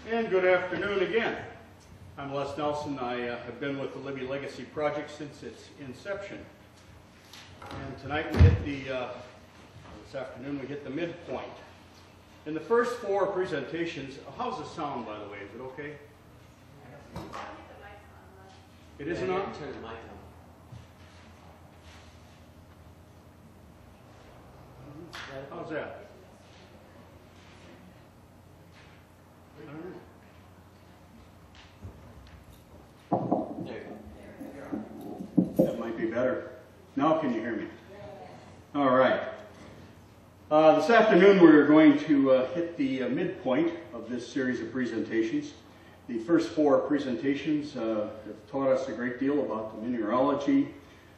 And good afternoon again. I'm Les Nelson. I have been with the Libby Legacy Project since its inception. And tonight we hit this afternoon we hit the midpoint. In the first four presentations, how's the sound, by the way? Is it okay? It isn't on? Turn the mic on. How's that? I don't know. There you go. That might be better. Now can you hear me? All right. This afternoon we're going to hit the midpoint of this series of presentations. The first four presentations have taught us a great deal about the mineralogy,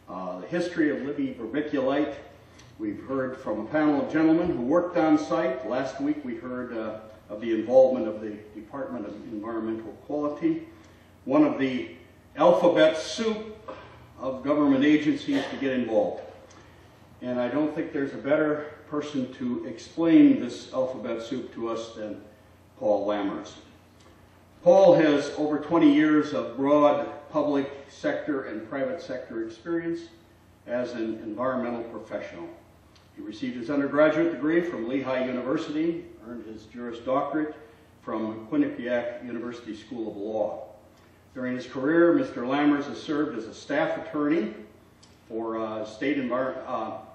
the history of Libby vermiculite. We've heard from a panel of gentlemen who worked on site. Last week we heard of the involvement of the Department of Environmental Quality, one of the alphabet soup of government agencies to get involved. And I don't think there's a better person to explain this alphabet soup to us than Paul Lammers. Paul has over 20 years of broad public sector and private sector experience as an environmental professional. He received his undergraduate degree from Lehigh University, earned his Juris Doctorate from Quinnipiac University School of Law. During his career, Mr. Lammers has served as a staff attorney for a state environmental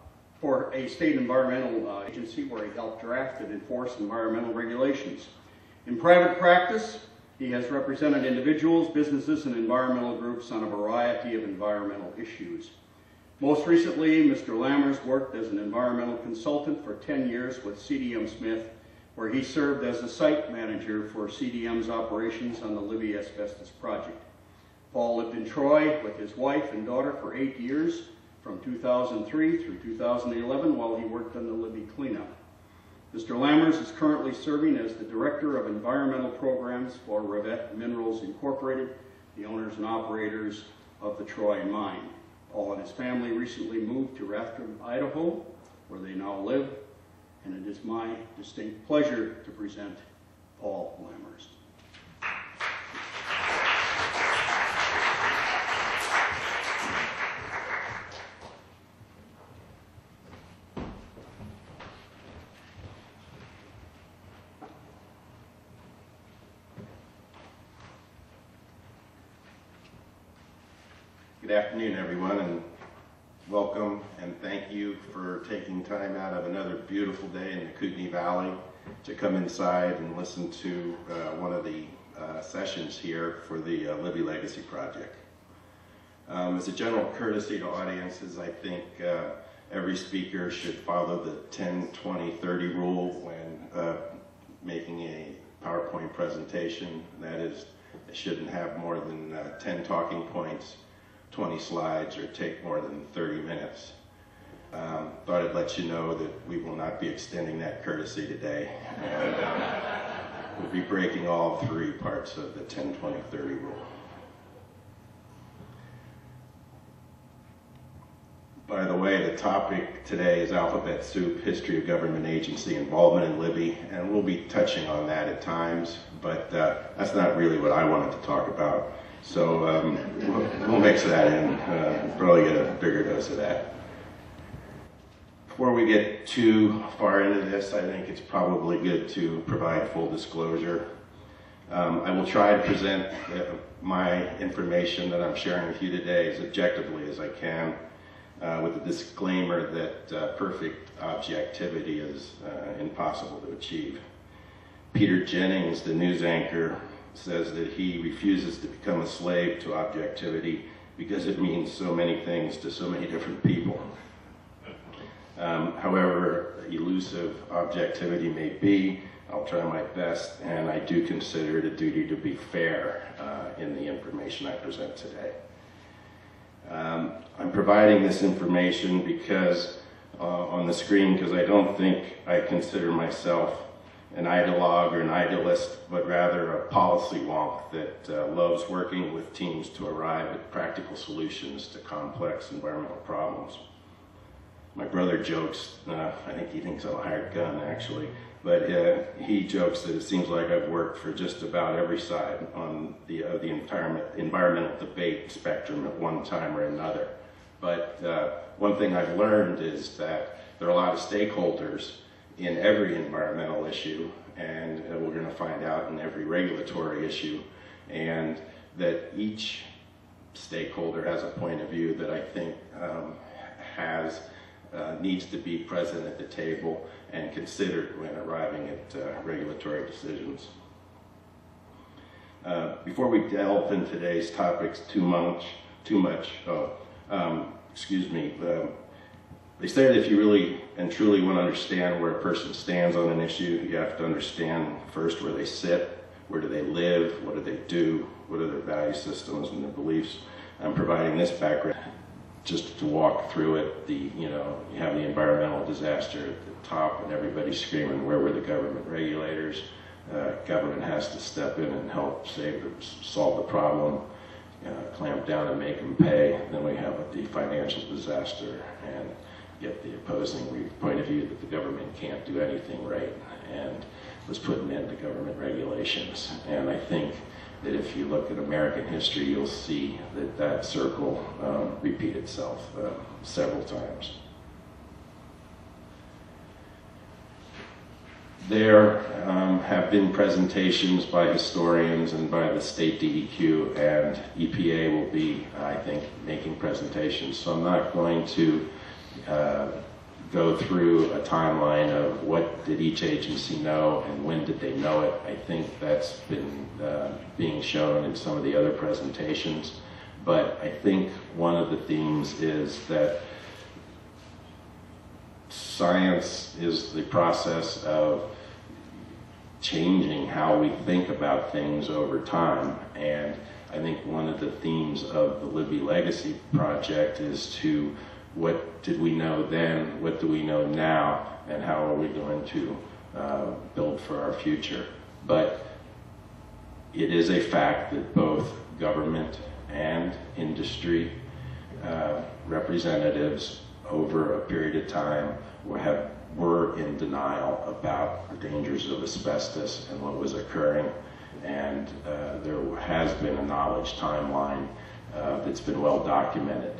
agency where he helped draft and enforce environmental regulations. In private practice, he has represented individuals, businesses, and environmental groups on a variety of environmental issues. Most recently, Mr. Lammers worked as an environmental consultant for 10 years with CDM Smith, where he served as the site manager for CDM's operations on the Libby asbestos project. Paul lived in Troy with his wife and daughter for 8 years, from 2003 through 2011, while he worked on the Libby cleanup. Mr. Lammers is currently serving as the Director of Environmental Programs for Revette Minerals Incorporated, the owners and operators of the Troy mine. Paul and his family recently moved to Rathdrum, Idaho, where they now live, and it is my distinct pleasure to present Paul Lammers. Good afternoon, everyone, and welcome and thank you for taking time out of another beautiful day in the Kootenai Valley to come inside and listen to one of the sessions here for the Libby Legacy Project. As a general courtesy to audiences, I think every speaker should follow the 10-20-30 rule when making a PowerPoint presentation. That is, it shouldn't have more than 10 talking points, 20 slides, or take more than 30 minutes. Thought I'd let you know that we will not be extending that courtesy today. And we'll be breaking all three parts of the 10-20-30 rule. By the way, the topic today is Alphabet Soup, History of Government Agency Involvement in Libby, and we'll be touching on that at times, but that's not really what I wanted to talk about. So we'll mix that in, probably get a bigger dose of that. Before we get too far into this, I think it's probably good to provide full disclosure. I will try to present my information that I'm sharing with you today as objectively as I can, with a disclaimer that perfect objectivity is impossible to achieve. Peter Jennings, the news anchor, says that he refuses to become a slave to objectivity because it means so many things to so many different people. However elusive objectivity may be, I'll try my best, and I do consider it a duty to be fair in the information I present today. I'm providing this information because on the screen because I don't think I consider myself an ideologue or an idealist, but rather a policy wonk that loves working with teams to arrive at practical solutions to complex environmental problems. My brother jokes, I think he thinks I'm a hired gun actually, but he jokes that it seems like I've worked for just about every side on the environmental debate spectrum at one time or another. But one thing I've learned is that there are a lot of stakeholders in every environmental issue, and we're going to find out in every regulatory issue, and that each stakeholder has a point of view that I think needs to be present at the table and considered when arriving at regulatory decisions. Before we delve into today's topics too much, they say that if you really and truly want to understand where a person stands on an issue, you have to understand first where they sit, where do they live, what do they do, what are their value systems and their beliefs. I'm providing this background just to walk through it. You have the environmental disaster at the top and everybody's screaming, where were the government regulators? Government has to step in and help solve the problem, clamp down and make them pay. Then we have the financial disaster and get the opposing point of view that the government can't do anything right and was putting in the government regulations. And I think that if you look at American history, you'll see that that circle repeat itself several times. There have been presentations by historians and by the state DEQ, and EPA will be, I think, making presentations. So I'm not going to go through a timeline of what did each agency know and when did they know it. I think that's been being shown in some of the other presentations. But I think one of the themes is that science is the process of changing how we think about things over time. And I think one of the themes of the Libby Legacy Project is to what did we know then, what do we know now, and how are we going to build for our future. But it is a fact that both government and industry representatives over a period of time were in denial about the dangers of asbestos and what was occurring. And there has been a knowledge timeline that's been well documented.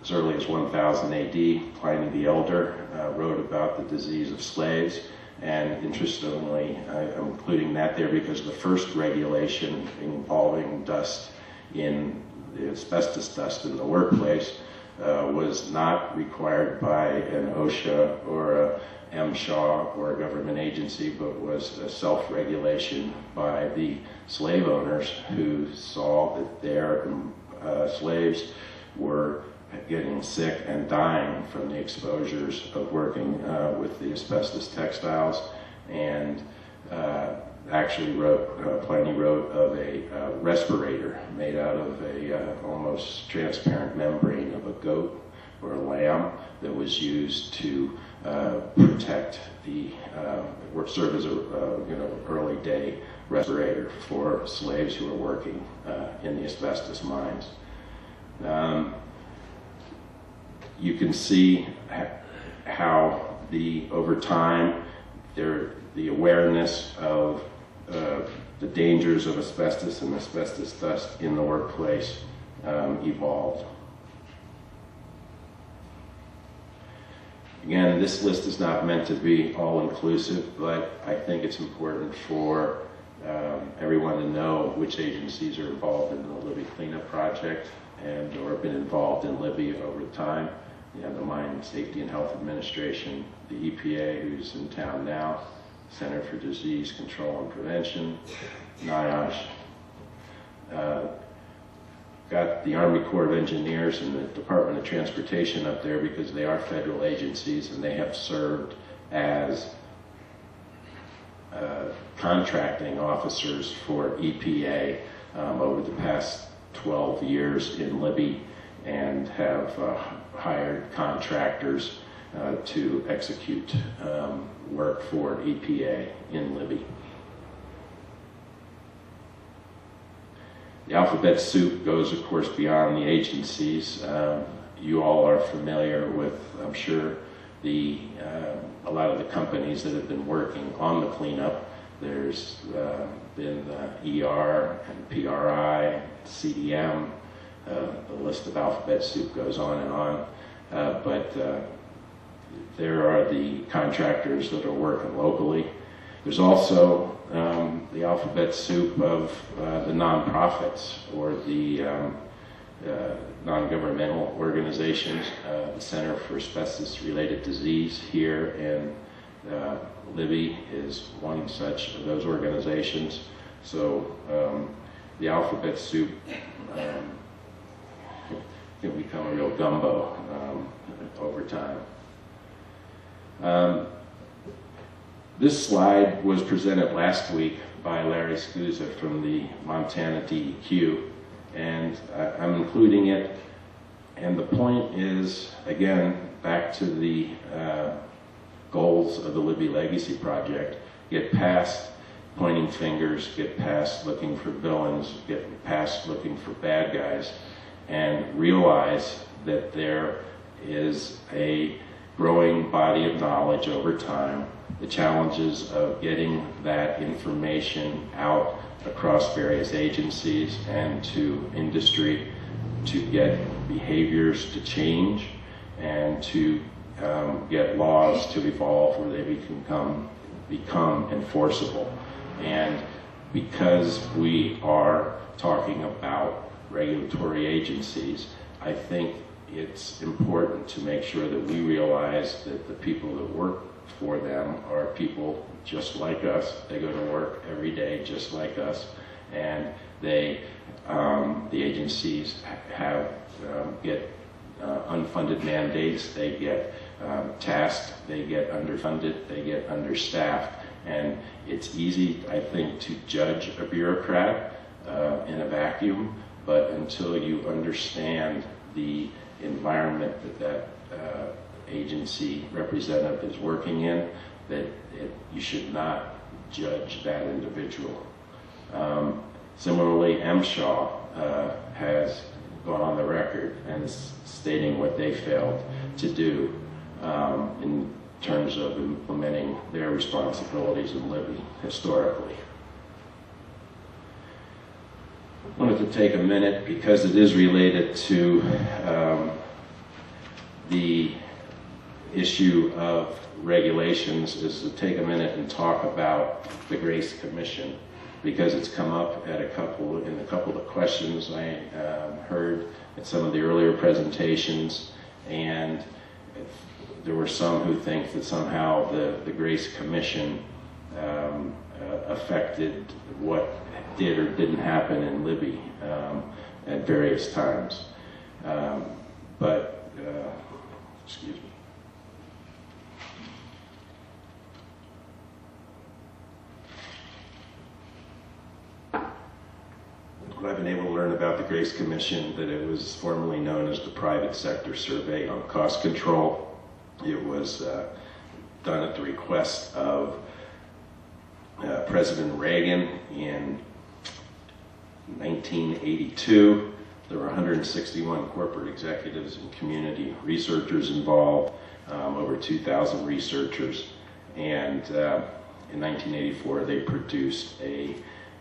As early as 1000 AD, Pliny the Elder wrote about the disease of slaves. And interestingly, I'm including that there because the first regulation involving dust in the asbestos dust in the workplace was not required by an OSHA or a MSHA or a government agency, but was a self-regulation by the slave owners who saw that their slaves were getting sick and dying from the exposures of working with the asbestos textiles, and actually Pliny wrote of a respirator made out of a almost transparent membrane of a goat or a lamb that was used to protect serve as a early day respirator for slaves who were working in the asbestos mines. You can see how over time the awareness of the dangers of asbestos and asbestos dust in the workplace evolved. Again, this list is not meant to be all-inclusive, but I think it's important for everyone to know which agencies are involved in the Libby Cleanup Project and or have been involved in Libby over time. You have the Mine Safety and Health Administration, the EPA, who's in town now, Center for Disease Control and Prevention, NIOSH. Got the Army Corps of Engineers and the Department of Transportation up there because they are federal agencies and they have served as contracting officers for EPA over the past 12 years in Libby and have hired contractors to execute work for EPA in Libby. The alphabet soup goes, of course, beyond the agencies. You all are familiar with, I'm sure, a lot of the companies that have been working on the cleanup. There's been ER and PRI, CDM, the list of alphabet soup goes on and on. But there are the contractors that are working locally. There's also the alphabet soup of the nonprofits or the non-governmental organizations. The Center for Asbestos-Related Disease here in Libby is one such of those organizations. So the alphabet soup can become a real gumbo over time. This slide was presented last week by Larry Scusa from the Montana DEQ, and I'm including it. And the point is, again, back to the goals of the Libby Legacy Project: get past pointing fingers, get past looking for villains, get past looking for bad guys, and realize that there is a growing body of knowledge over time. The challenges of getting that information out across various agencies and to industry to get behaviors to change and to get laws to evolve where they become enforceable. And because we are talking about regulatory agencies, I think it's important to make sure that we realize that the people that work for them are people just like us. They go to work every day just like us, and they, the agencies get unfunded mandates, they get tasked, they get underfunded, they get understaffed, and it's easy, I think, to judge a bureaucrat in a vacuum, but until you understand the environment that agency representative is working in, you should not judge that individual. Similarly, MSHA has gone on the record and stating what they failed to do in terms of implementing their responsibilities in Libby historically. I wanted to take a minute, because it is related to the issue of regulations, is to take a minute and talk about the Grace Commission, because it's come up at a couple of questions I heard at some of the earlier presentations, and there were some who think that somehow the Grace Commission affected what did or didn't happen in Libby at various times. Excuse me. What I've been able to learn about the Grace Commission, that it was formerly known as the Private Sector Survey on Cost Control. It was done at the request of President Reagan in 1982. There were 161 corporate executives and community researchers involved, over 2,000 researchers, and in 1984 they produced a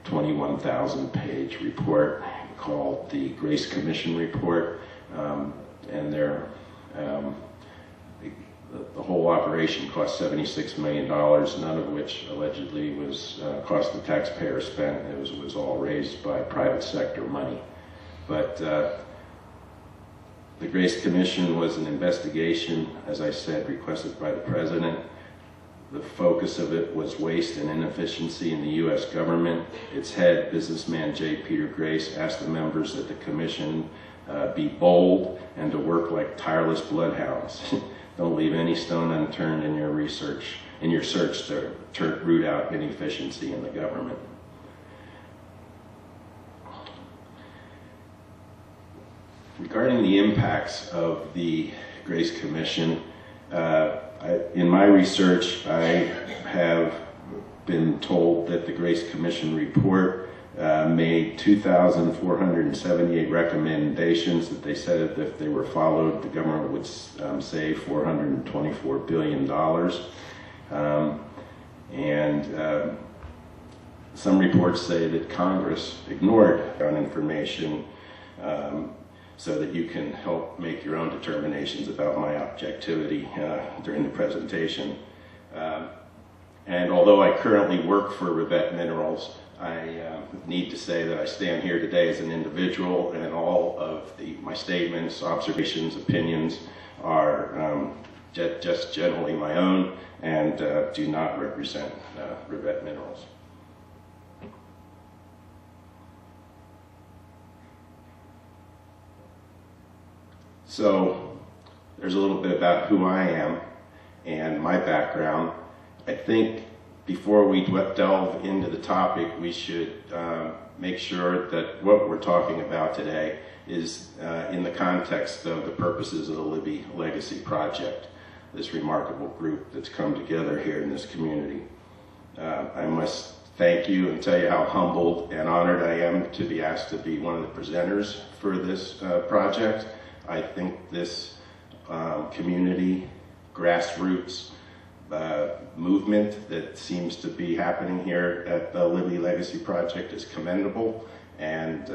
21,000-page report called the Grace Commission Report, and the whole operation cost $76 million, none of which allegedly was cost the taxpayer spent. It was all raised by private sector money. But the Grace Commission was an investigation, as I said, requested by the President. The focus of it was waste and inefficiency in the U.S. government. Its head, businessman J. Peter Grace, asked the members of the Commission be bold and to work like tireless bloodhounds. Don't leave any stone unturned in your search to root out inefficiency in the government. Regarding the impacts of the Grace Commission, in my research, I have been told that the Grace Commission report made 2,478 recommendations that they said that if they were followed, the government would save $424 billion. Some reports say that Congress ignored on information so that you can help make your own determinations about my objectivity during the presentation. And although I currently work for Alphbet Minerals, I need to say that I stand here today as an individual, and all of my statements, observations, opinions are just generally my own and do not represent Alphbet Minerals. So there's a little bit about who I am and my background. I think before we delve into the topic, we should make sure that what we're talking about today is in the context of the purposes of the Libby Legacy Project, this remarkable group that's come together here in this community. I must thank you and tell you how humbled and honored I am to be asked to be one of the presenters for this project. I think this community, grassroots movement that seems to be happening here at the Libby Legacy Project is commendable, and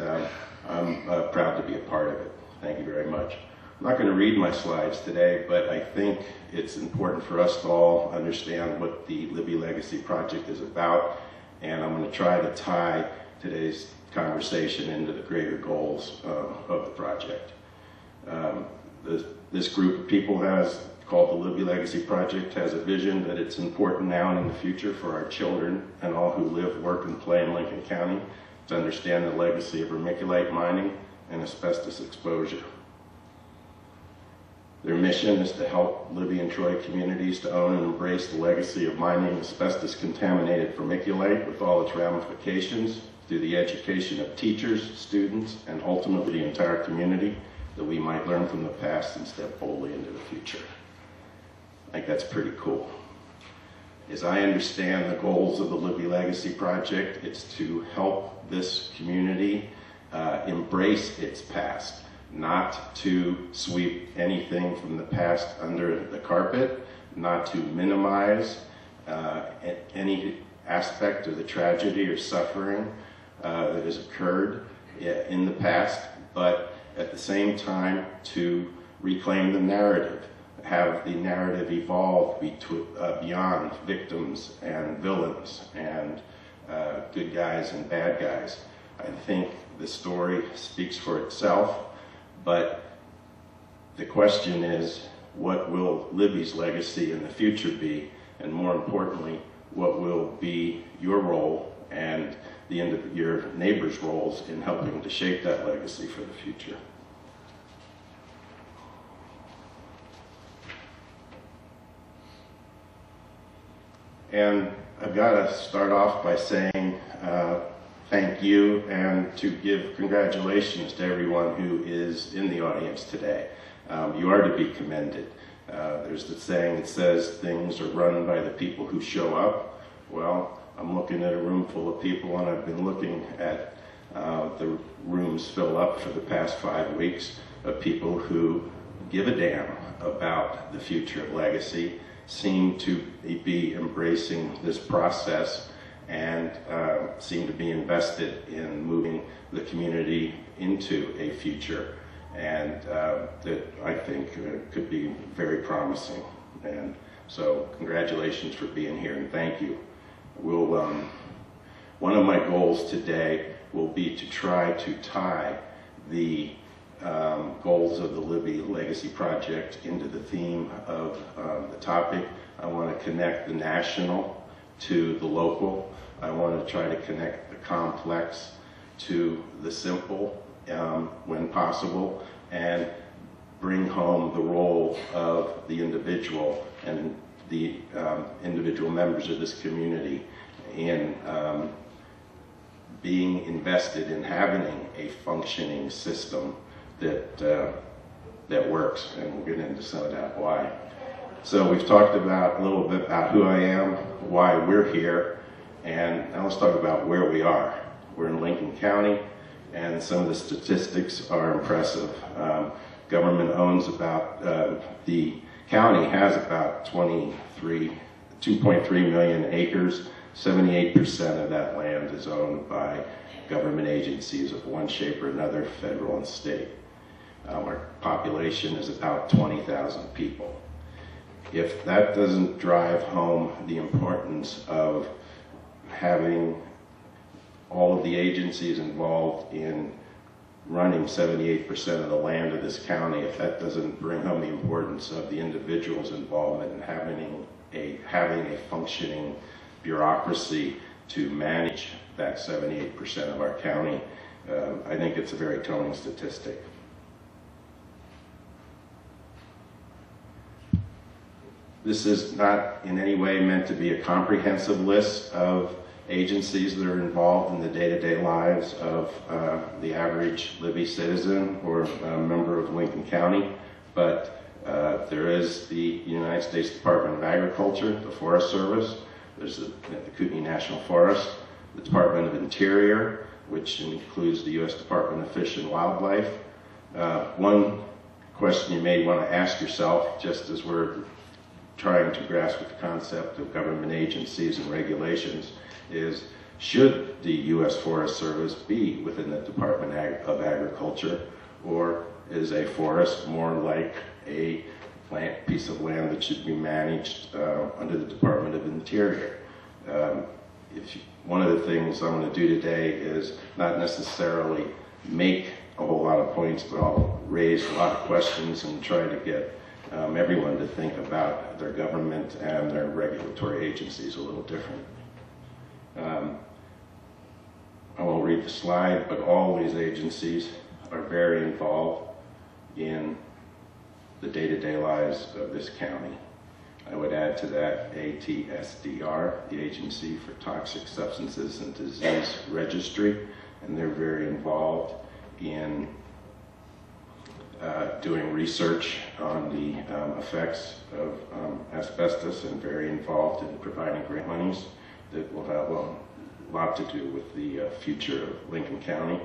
I'm proud to be a part of it. Thank you very much. I'm not going to read my slides today, but I think it's important for us to all understand what the Libby Legacy Project is about, and I'm going to try to tie today's conversation into the greater goals of the project. This group of people called the Libby Legacy Project has a vision that it's important now and in the future for our children and all who live, work, and play in Lincoln County to understand the legacy of vermiculite mining and asbestos exposure. Their mission is to help Libby and Troy communities to own and embrace the legacy of mining asbestos-contaminated vermiculite with all its ramifications through the education of teachers, students, and ultimately the entire community, that we might learn from the past and step boldly into the future. I think that's pretty cool. As I understand the goals of the Libby Legacy Project, it's to help this community embrace its past, not to sweep anything from the past under the carpet, not to minimize any aspect of the tragedy or suffering that has occurred in the past, but at the same time to reclaim the narrative, have the narrative evolve beyond victims and villains and good guys and bad guys. I think the story speaks for itself, but the question is, what will Libby's legacy in the future be? And more importantly, what will be your role and your neighbors' roles in helping to shape that legacy for the future? And I've got to start off by saying thank you and to give congratulations to everyone who is in the audience today. You are to be commended. There's the saying that says things are run by the people who show up. Well, I'm looking at a room full of people, and I've been looking at the rooms fill up for the past 5 weeks of people who give a damn about the future of legacy, seem to be embracing this process, and seem to be invested in moving the community into a future, and that I think could be very promising. And so congratulations for being here, and thank you. One of my goals today will be to try to tie the goals of the Libby Legacy Project into the theme of the topic. I want to connect the national to the local. I want to try to connect the complex to the simple when possible, and bring home the role of the individual and the individual members of this community in being invested in having a functioning system that works, and we'll get into some of that why. So we've talked about a little bit about who I am, why we're here, and now let's talk about where we are. We're in Lincoln County, and some of the statistics are impressive. Government owns about, the county has about 2.3 million acres. 78% of that land is owned by government agencies of one shape or another, federal and state. Our population is about 20,000 people. If that doesn't drive home the importance of having all of the agencies involved in running 78% of the land of this county, if that doesn't bring home the importance of the individuals' involvement in having a functioning bureaucracy to manage that 78% of our county, I think it's a very telling statistic. This is not in any way meant to be a comprehensive list of agencies that are involved in the day-to-day lives of the average Libby citizen or member of Lincoln County, but there is the United States Department of Agriculture, the Forest Service, there's the Kootenai National Forest, the Department of Interior, which includes the U.S. Department of Fish and Wildlife. One question you may want to ask yourself, just as we're trying to grasp with the concept of government agencies and regulations, is should the U.S. Forest Service be within the Department of Agriculture, or is a forest more like a piece of land that should be managed under the Department of Interior? One of the things I'm going to do today is not necessarily make a whole lot of points, but I'll raise a lot of questions and try to get everyone to think about their government and their regulatory agencies a little different. I won't read the slide, but all these agencies are very involved in the day-to-day lives of this county. I would add to that ATSDR, the Agency for Toxic Substances and Disease Registry, and they're very involved in doing research on the effects of asbestos, and very involved in providing grant monies that will have a lot to do with the future of Lincoln County.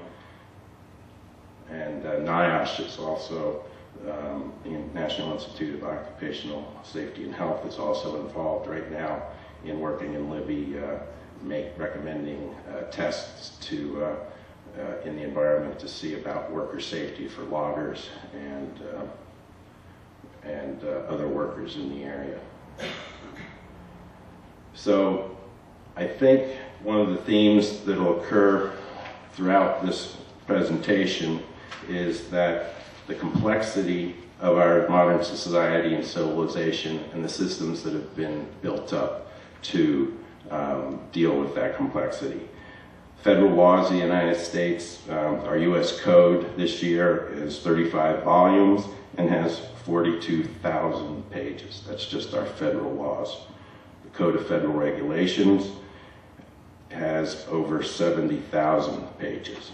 And NIOSH is also, the National Institute of Occupational Safety and Health is also involved right now in working in Libby, recommending tests to in the environment to see about worker safety for loggers and other workers in the area. So I think one of the themes that will occur throughout this presentation is that the complexity of our modern society and civilization and the systems that have been built up to deal with that complexity. Federal laws of the United States, our U.S. Code this year is 35 volumes and has 42,000 pages. That's just our federal laws. The Code of Federal Regulations has over 70,000 pages.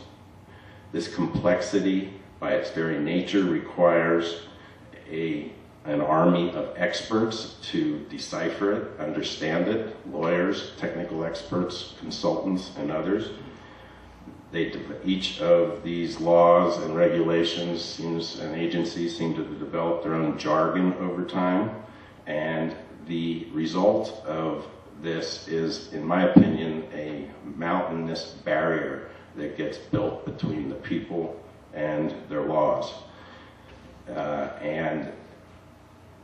This complexity, by its very nature, requires an army of experts to decipher it, understand it, lawyers, technical experts, consultants, and others. Each of these laws and regulations and agencies seem to develop their own jargon over time, and the result of this is, in my opinion, a mountainous barrier that gets built between the people and their laws. And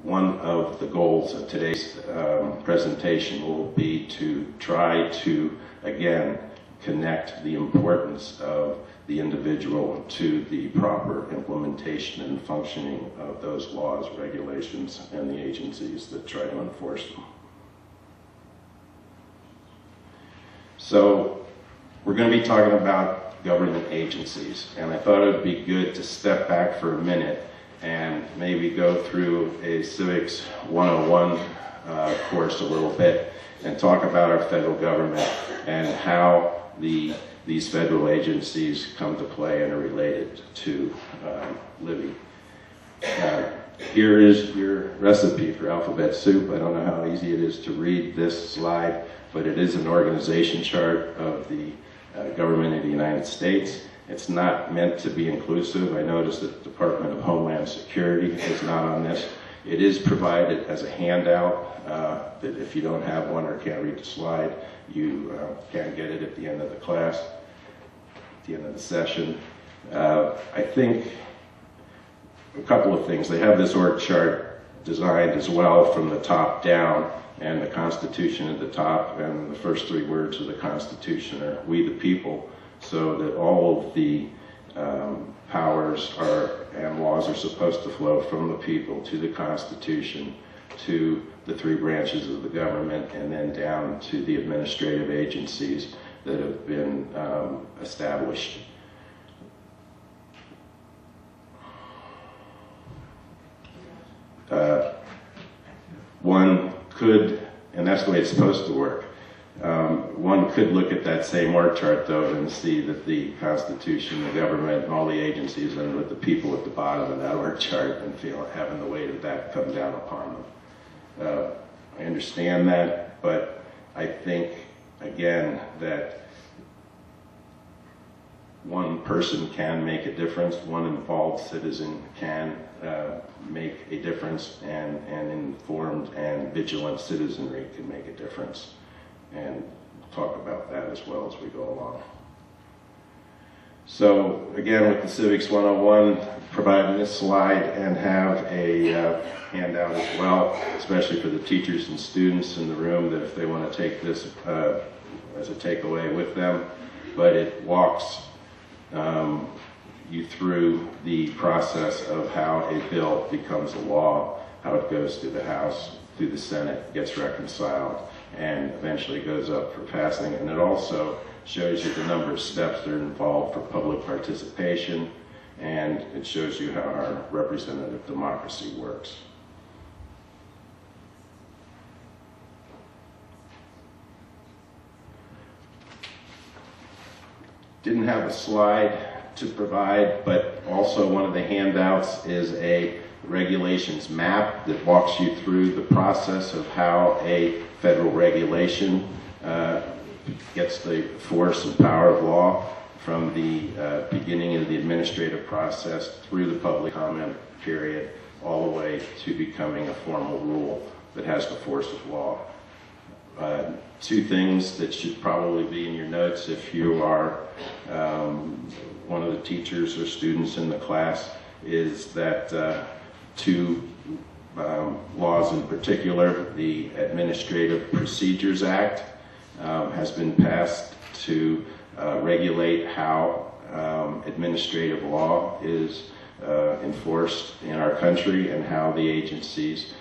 one of the goals of today's presentation will be to try to, again, connect the importance of the individual to the proper implementation and functioning of those laws, regulations, and the agencies that try to enforce them. So we're going to be talking about government agencies, and I thought it would be good to step back for a minute and maybe go through a Civics 101 course a little bit and talk about our federal government and how these federal agencies come to play and are related to Libby. Here is your recipe for alphabet soup. I don't know how easy it is to read this slide, but it is an organization chart of the government of the United States. It's not meant to be inclusive. I noticed that the Department of Homeland Security is not on this. It is provided as a handout that if you don't have one or can't read the slide, you can get it at the end of the class, at the end of the session. I think a couple of things. They have this org chart designed as well from the top down, and the Constitution at the top, and the first three words of the Constitution are "We the people," so that all of the powers and laws are supposed to flow from the people to the Constitution, to the three branches of the government, and then down to the administrative agencies that have been established. One could, and that's the way it's supposed to work, one could look at that same org chart though and see that the Constitution, the government, and all the agencies, and with the people at the bottom of that org chart, and having the weight of that come down upon them. I understand that, but I think, again, that one person can make a difference, one involved citizen can make a difference, and an informed and vigilant citizenry can make a difference. And we'll talk about that as well as we go along. So again, with the Civics 101, providing this slide and have a handout as well, especially for the teachers and students in the room, that if they want to take this as a takeaway with them. But it walks you through the process of how a bill becomes a law, how it goes through the House, through the Senate, gets reconciled, and eventually goes up for passing. And it also shows you the number of steps that are involved for public participation, and it shows you how our representative democracy works. Didn't have a slide to provide, but also one of the handouts is a regulations map that walks you through the process of how a federal regulation gets the force and power of law from the beginning of the administrative process through the public comment period all the way to becoming a formal rule that has the force of law. Two things that should probably be in your notes if you are one of the teachers or students in the class is that two laws in particular, the Administrative Procedures Act has been passed to regulate how administrative law is enforced in our country and how the agencies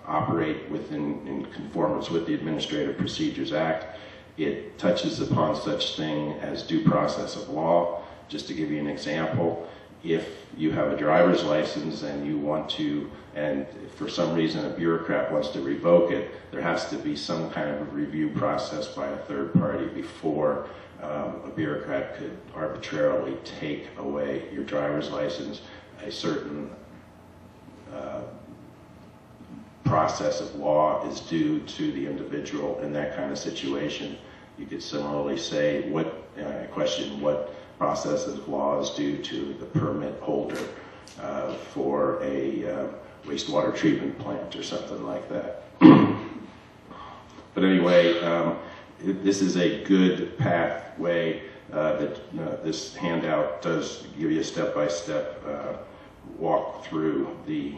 operate in conformance with the Administrative Procedures Act. It touches upon such thing as due process of law. Just to give you an example, if you have a driver's license and you want to, and if for some reason a bureaucrat wants to revoke it, there has to be some kind of a review process by a third party before a bureaucrat could arbitrarily take away your driver's license. A certain process of law is due to the individual in that kind of situation. You could similarly say, question what process of law is due to the permit holder for a wastewater treatment plant or something like that. But anyway, this is a good pathway that this handout does give you a step-by-step walk through the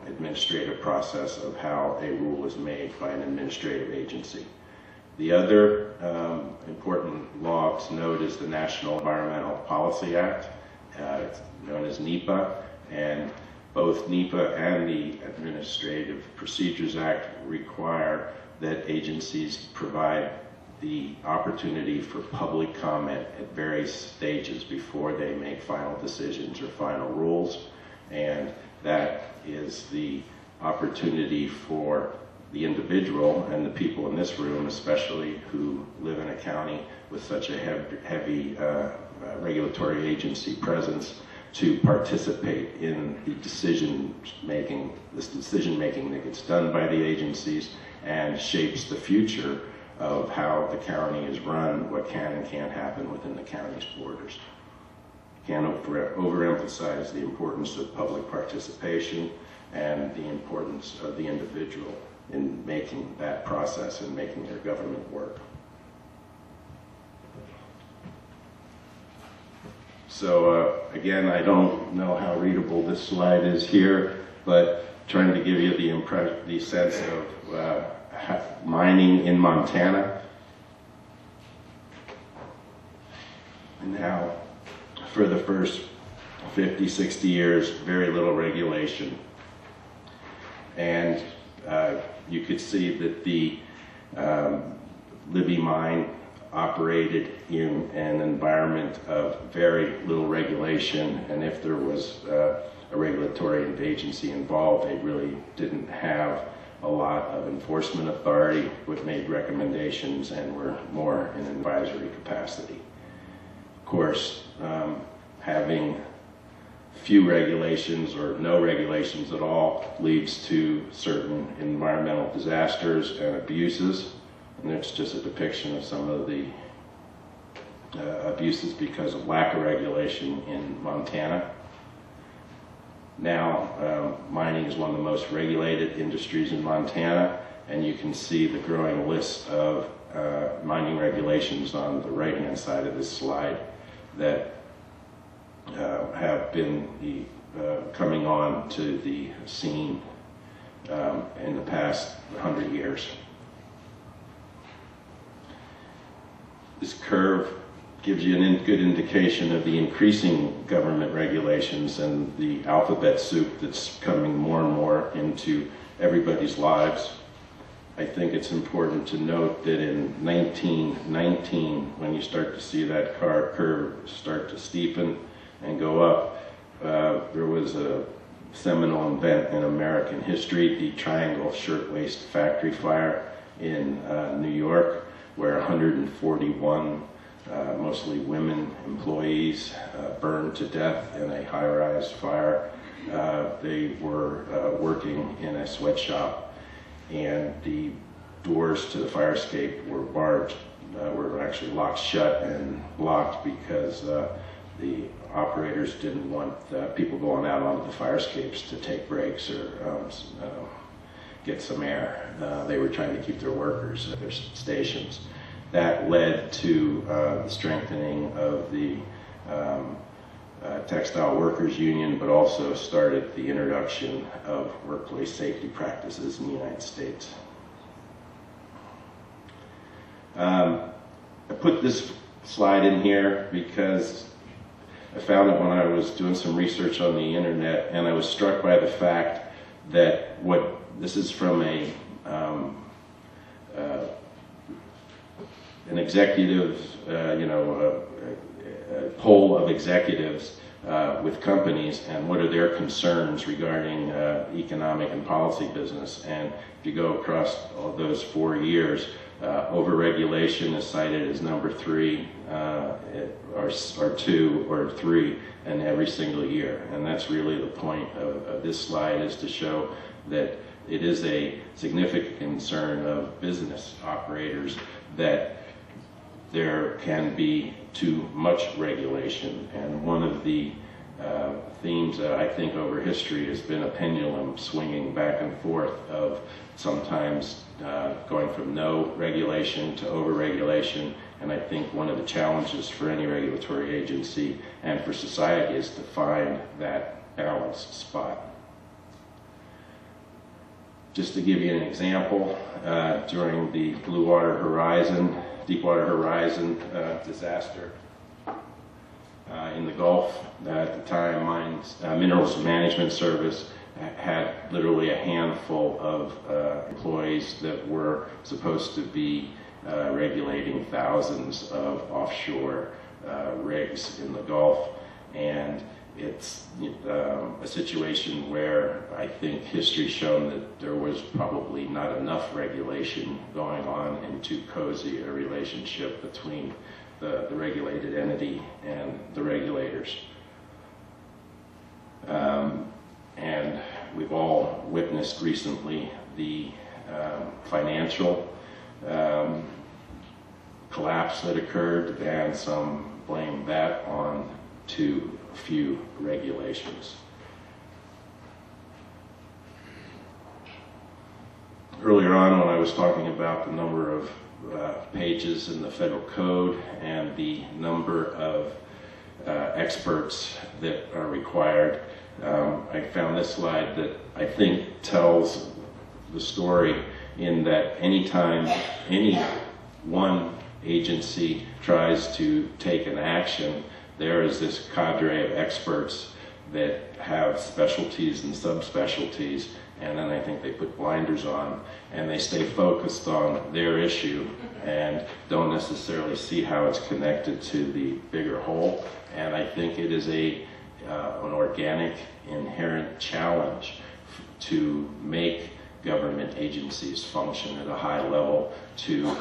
administrative process of how a rule is made by an administrative agency. The other important law to note is the National Environmental Policy Act, it's known as NEPA, and both NEPA and the Administrative Procedures Act require that agencies provide the opportunity for public comment at various stages before they make final decisions or final rules, and that is the opportunity for the individual and the people in this room, especially who live in a county with such a heavy regulatory agency presence, to participate in the decision making that gets done by the agencies and shapes the future of how the county is run, what can and can't happen within the county's borders. Can't overemphasize the importance of public participation and the importance of the individual in making that process and making their government work. So again, I don't know how readable this slide is here, but trying to give you the sense of mining in Montana. And now, for the first 50, 60 years, very little regulation. And you could see that the Libby mine operated in an environment of very little regulation, and if there was a regulatory agency involved, they really didn't have a lot of enforcement authority, but made recommendations and were more in an advisory capacity. Of course, having few regulations or no regulations at all leads to certain environmental disasters and abuses. And it's just a depiction of some of the abuses because of lack of regulation in Montana. Now, mining is one of the most regulated industries in Montana, and you can see the growing list of mining regulations on the right-hand side of this slide that have been coming on to the scene in the past 100 years. This curve gives you a good indication of the increasing government regulations and the alphabet soup that's coming more and more into everybody's lives. I think it's important to note that in 1919, when you start to see that curve start to steepen and go up, there was a seminal event in American history, the Triangle Shirtwaist Factory Fire in New York, where 141 mostly women employees burned to death in a high-rise fire. They were working in a sweatshop, and the doors to the fire escape were barred, were actually locked shut and blocked because the operators didn't want people going out onto the fire escapes to take breaks or get some air. They were trying to keep their workers at their stations. That led to the strengthening of the Textile Workers Union, but also started the introduction of workplace safety practices in the United States. I put this slide in here because I found it when I was doing some research on the internet, and I was struck by the fact that this is from an executive, a poll of executives with companies, and what are their concerns regarding economic and policy business. And if you go across all those 4 years, overregulation is cited as number 3, or 2 or 3 in every single year. And that's really the point of this slide, is to show that it is a significant concern of business operators that there can be too much regulation. And one of the themes that I think over history has been a pendulum swinging back and forth of sometimes going from no regulation to overregulation. And I think one of the challenges for any regulatory agency and for society is to find that balanced spot. Just to give you an example, during the Deepwater Horizon disaster in the Gulf, at the time Minerals Management Service had literally a handful of employees that were supposed to be regulating thousands of offshore rigs in the Gulf. And it's a situation where I think history's shown that there was probably not enough regulation going on, and too cozy a relationship between the regulated entity and the regulators. And we've all witnessed recently the financial collapse that occurred, and some blame that on too few regulations. Earlier on, when I was talking about the number of pages in the federal code and the number of experts that are required, I found this slide that I think tells the story, in that anytime any one agency tries to take an action, there is this cadre of experts that have specialties and subspecialties, and then I think they put blinders on and they stay focused on their issue and don't necessarily see how it's connected to the bigger whole. And I think it is an organic, inherent challenge to make government agencies function at a high level, to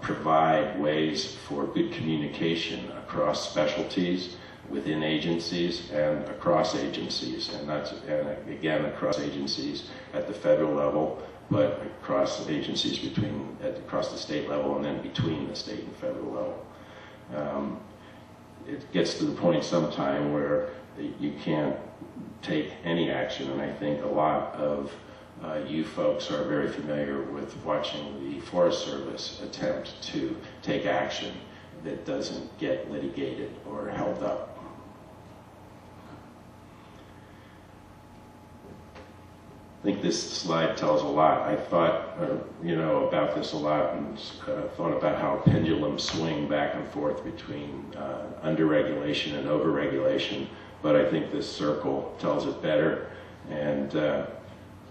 provide ways for good communication across specialties, within agencies, and across agencies, and again across agencies at the federal level, but across agencies across the state level, and then between the state and federal level. It gets to the point sometime where you can't take any action, and I think a lot of you folks are very familiar with watching the Forest Service attempt to take action that doesn't get litigated or held up. I think this slide tells a lot. I thought, about this a lot, and thought about how pendulums swing back and forth between under-regulation and over-regulation, but I think this circle tells it better. And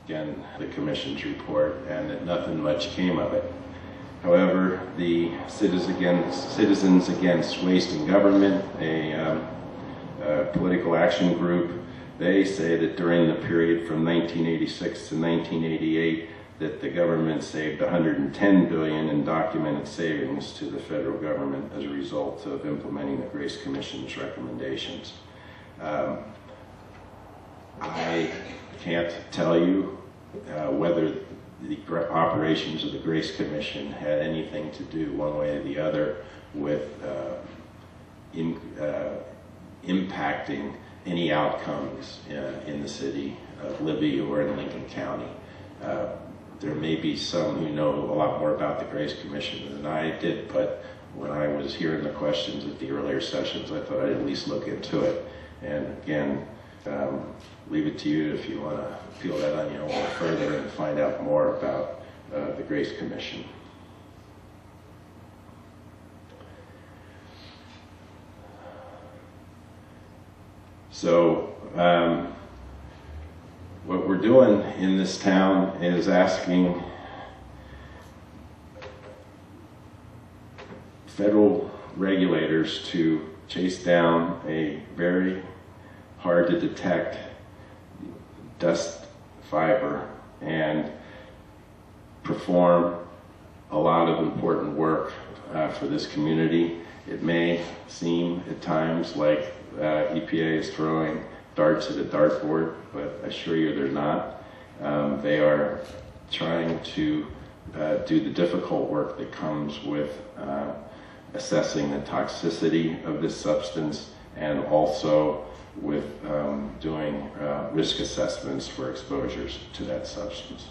again, the Commission's report, and that nothing much came of it. However, the Citizens Against Waste in Government, a political action group, they say that during the period from 1986 to 1988, that the government saved $110 billion in documented savings to the federal government as a result of implementing the Grace Commission's recommendations. I can't tell you whether the operations of the Grace Commission had anything to do one way or the other with impacting any outcomes in the city of Libby or in Lincoln County. There may be some who know a lot more about the Grace Commission than I did, but when I was hearing the questions at the earlier sessions, I thought I'd at least look into it. And again, leave it to you if you want to peel that onion a little further and find out more about the Grace Commission. So what we're doing in this town is asking federal regulators to chase down a very hard to detect dust fiber and perform a lot of important work for this community. It may seem at times like EPA is throwing darts at a dartboard, but I assure you they're not. They are trying to do the difficult work that comes with assessing the toxicity of this substance, and also with doing risk assessments for exposures to that substance.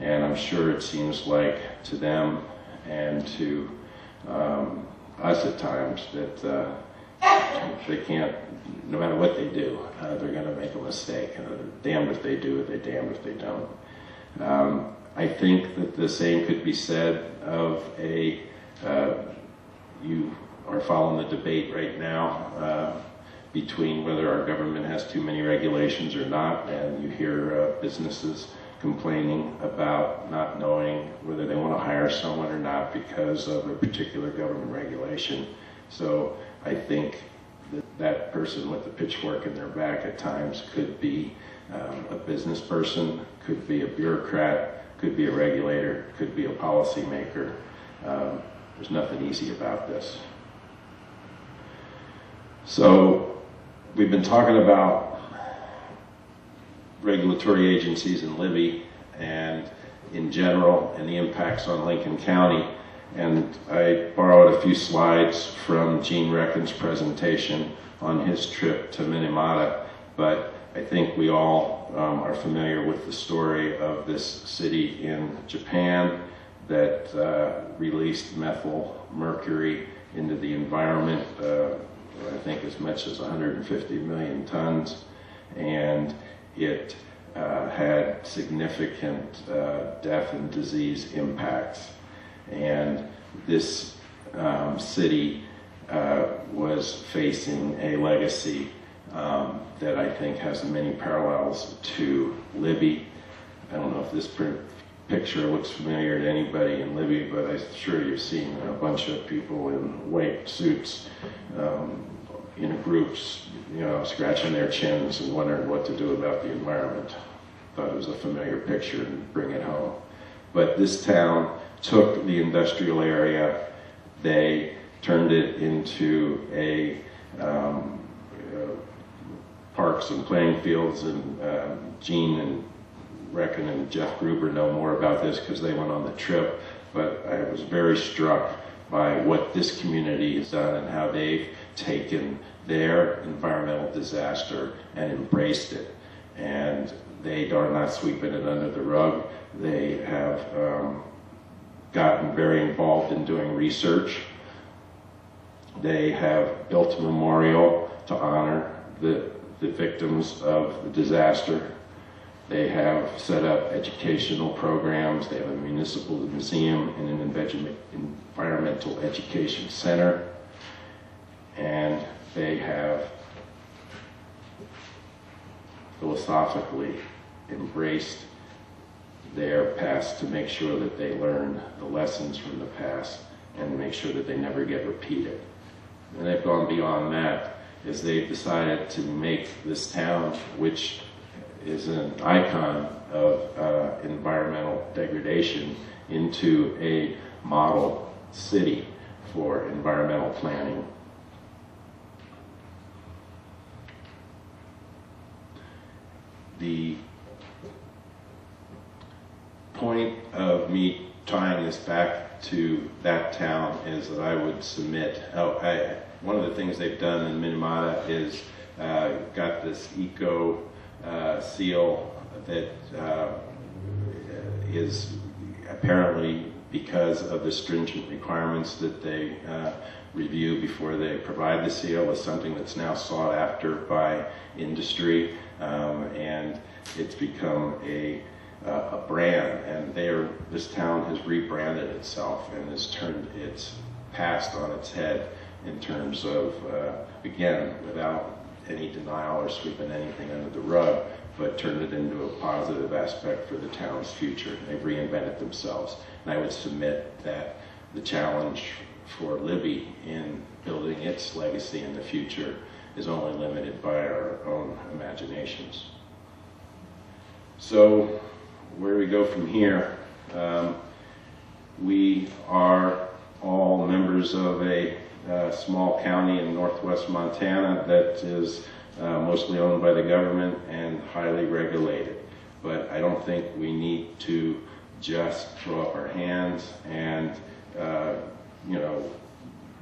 And I'm sure it seems like to them and to us at times that they can't, no matter what they do, they're going to make a mistake. Damned if they do, they're damned if they don't. I think that the same could be said of you are following the debate right now between whether our government has too many regulations or not, and you hear businesses complaining about not knowing whether they want to hire someone or not because of a particular government regulation. So I think that person with the pitchfork in their back at times could be a business person, could be a bureaucrat, could be a regulator, could be a policymaker. There's nothing easy about this. So we've been talking about regulatory agencies in Libby and in general and the impacts on Lincoln County. And I borrowed a few slides from Gene Reckon's presentation on his trip to Minamata, but I think we all are familiar with the story of this city in Japan that released methyl mercury into the environment, I think as much as 150 million tons, and it had significant death and disease impacts. And this city was facing a legacy that I think has many parallels to Libby. I don't know if this picture looks familiar to anybody in Libby, but I'm sure you've seen a bunch of people in white suits in groups, you know, scratching their chins and wondering what to do about the environment. Thought it was a familiar picture and bring it home. But this town took the industrial area, they turned it into a parks and playing fields, and Gene and Reckon and Jeff Gruber know more about this because they went on the trip, but I was very struck by what this community has done and how they've taken their environmental disaster and embraced it. And they are not sweeping it under the rug. They have gotten very involved in doing research. They have built a memorial to honor the victims of the disaster. They have set up educational programs. They have a municipal museum and an environmental education center. And they have philosophically embraced their past to make sure that they learn the lessons from the past and make sure that they never get repeated. And they've gone beyond that as they've decided to make this town, which is an icon of environmental degradation, into a model city for environmental planning. The point of me tying this back to that town is that I would submit, one of the things they've done in Minamata is got this eco seal that is apparently, because of the stringent requirements that they review before they provide the seal, is something that's now sought after by industry, and it's become a brand, and this town has rebranded itself and has turned its past on its head in terms of, again, without any denial or sweeping anything under the rug, but turned it into a positive aspect for the town's future. They've reinvented themselves. And I would submit that the challenge for Libby in building its legacy in the future is only limited by our own imaginations. So where do we go from here? We are all members of a small county in northwest Montana that is mostly owned by the government and highly regulated. But I don't think we need to just throw up our hands and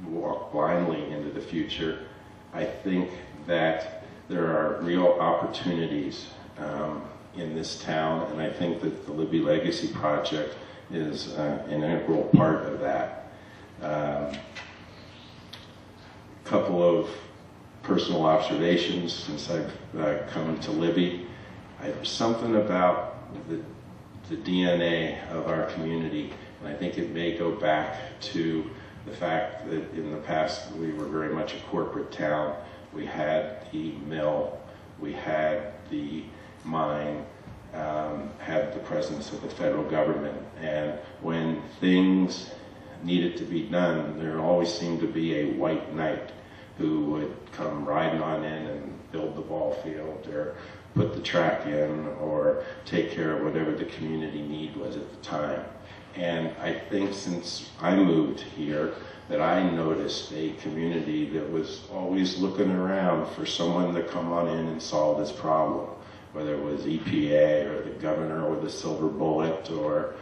walk blindly into the future. I think that there are real opportunities in this town, and I think that the Libby Legacy Project is an integral part of that. Couple of personal observations since I've come to Libby. There's something about the DNA of our community, and I think it may go back to the fact that in the past we were very much a corporate town. We had the mill, we had the mine, had the presence of the federal government, and when things needed to be done, there always seemed to be a white knight who would come riding on in and build the ball field or put the track in or take care of whatever the community need was at the time. And I think since I moved here that I noticed a community that was always looking around for someone to come on in and solve this problem, whether it was EPA or the governor or the silver bullet or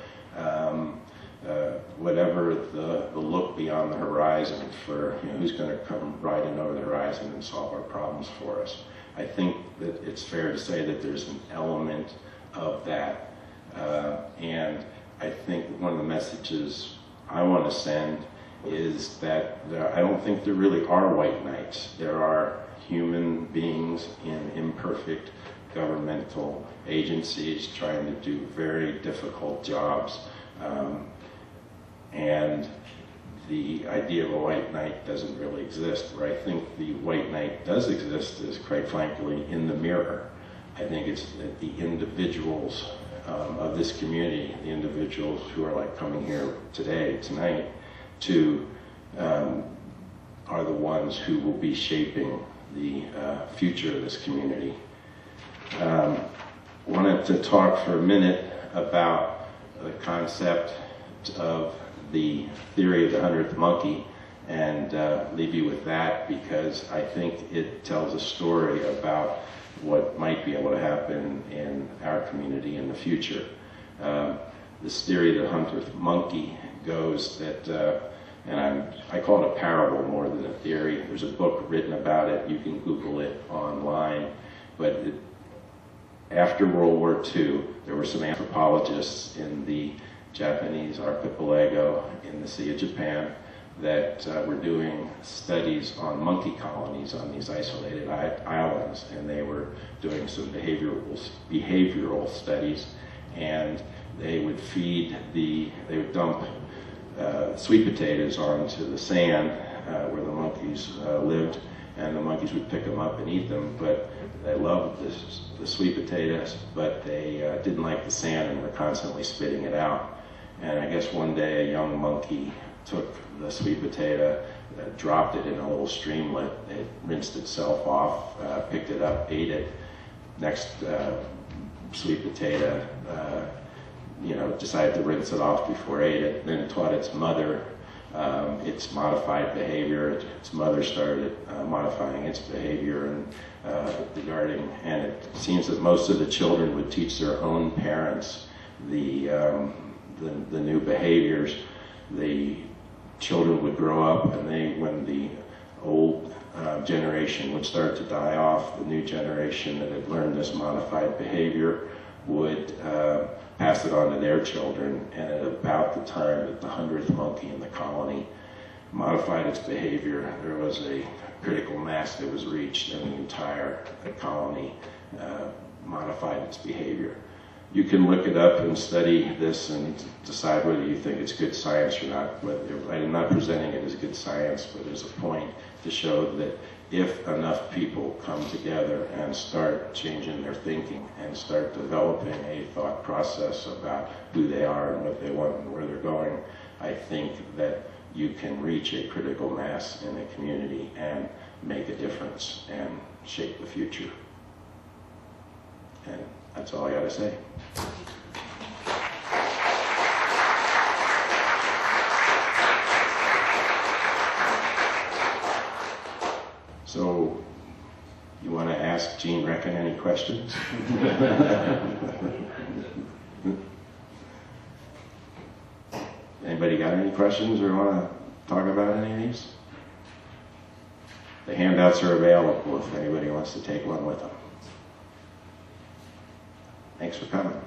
whatever the look beyond the horizon for who's going to come riding over the horizon and solve our problems for us. I think that it's fair to say that there's an element of that, and I think one of the messages I want to send is that I don't think there really are white knights. There are human beings in imperfect governmental agencies trying to do very difficult jobs, and the idea of a white knight doesn't really exist. Where I think the white knight does exist is, quite frankly, in the mirror. I think it's that the individuals of this community, the individuals who are like coming here today, tonight, are the ones who will be shaping the future of this community. Wanted to talk for a minute about the concept of the theory of the 100th monkey and leave you with that, because I think it tells a story about what might be able to happen in our community in the future. This theory of the 100th monkey goes that, and I call it a parable more than a theory. There's a book written about it. You can Google it online. But after World War II, there were some anthropologists in the Japanese archipelago in the Sea of Japan that were doing studies on monkey colonies on these isolated islands, and they were doing some behavioral studies, and they would dump sweet potatoes onto the sand where the monkeys lived, and the monkeys would pick them up and eat them. But they loved the sweet potatoes, but they didn't like the sand and were constantly spitting it out. And I guess one day a young monkey took the sweet potato, dropped it in a little streamlet, it rinsed itself off, picked it up, ate it. Next sweet potato, decided to rinse it off before it ate it. Then it taught its mother its modified behavior. Its mother started modifying its behavior and regarding, and it seems that most of the children would teach their own parents the new behaviors. The children would grow up, and when the old generation would start to die off, the new generation that had learned this modified behavior would pass it on to their children. And at about the time that the 100th monkey in the colony modified its behavior, there was a critical mass that was reached, and the entire colony modified its behavior. You can look it up and study this and decide whether you think it's good science or not. But I'm not presenting it as good science, but as a point to show that if enough people come together and start changing their thinking and start developing a thought process about who they are and what they want and where they're going, I think that you can reach a critical mass in a community and make a difference and shape the future. And that's all I got to say. So, you want to ask Gene Reckon any questions? Anybody got any questions or want to talk about any of these? The handouts are available if anybody wants to take one with them. Thanks for coming.